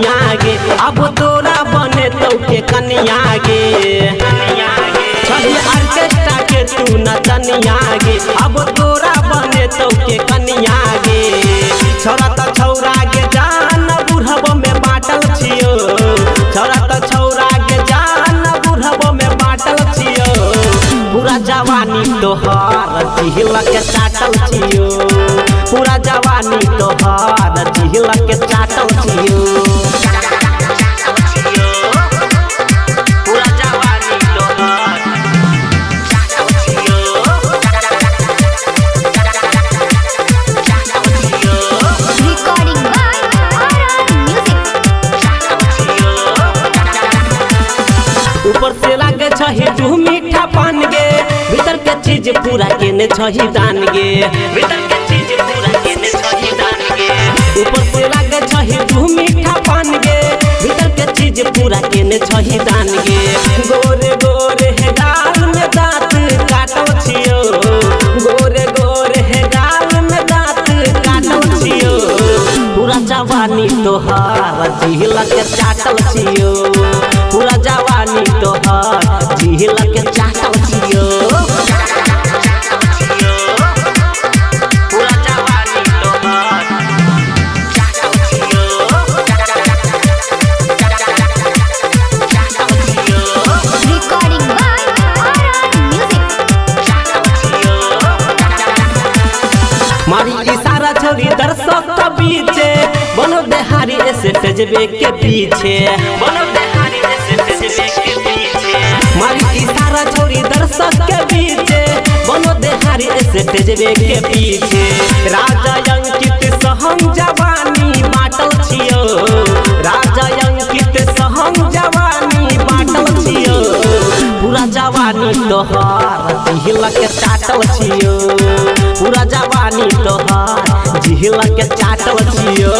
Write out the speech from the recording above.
जवानिया गे अब तोरा बने तो के कनिया गे चल ऑर्केस्ट्रा के तू नचनिया गे अब तोरा बने तो के कनिया गे छोरा त छौरा गे जान बुढ़ब में बाटल छियो छोरा त छौरा गे जान बुढ़ब में बाटल छियो पूरा जवानी तोहार जिहल के चाटल छियो पूरा जवानी तोहार जिहल के चाटल छियो पूरा जवानी तोहार चाटल छियो Recording by RR Music. ऊपर से लागे छही तू मीठा पान गे भीतर के चीज पूरा केने छही दान गे भीतर के चीज पूरा केने छही दान गे ऊपर से लागे छही तू मीठा पान गे भीतर के चीज पूरा केने छही दान गे गोरे गोरे है गाल में दांत काटल छियो गोरे गोरे है गाल में दांत काटल छियो पूरा जवानी तोहार जिहल के चाटल छियो पूरा जवानी तोहार जिहल के चाटल छियो पूरा जवानी तोहार चाटल छियो Recording by RR Music. मारी इशारा छोरी दर्शक के पीछे बनो देहारी स्टेज के पीछे बनो देहारी स्टेज के पीछे मारी इशारा छोरी दर्शक के पीछे बनो देहारी स्टेज के पीछे राजा अंकित सहम जवानी बाटल छियो राजा अंकित सहम जवानी बाटल छियो पूरा जवानी तोहार जिहल के चाटल छियो पूरा जवानी तोहार जिहल के चाटल छियो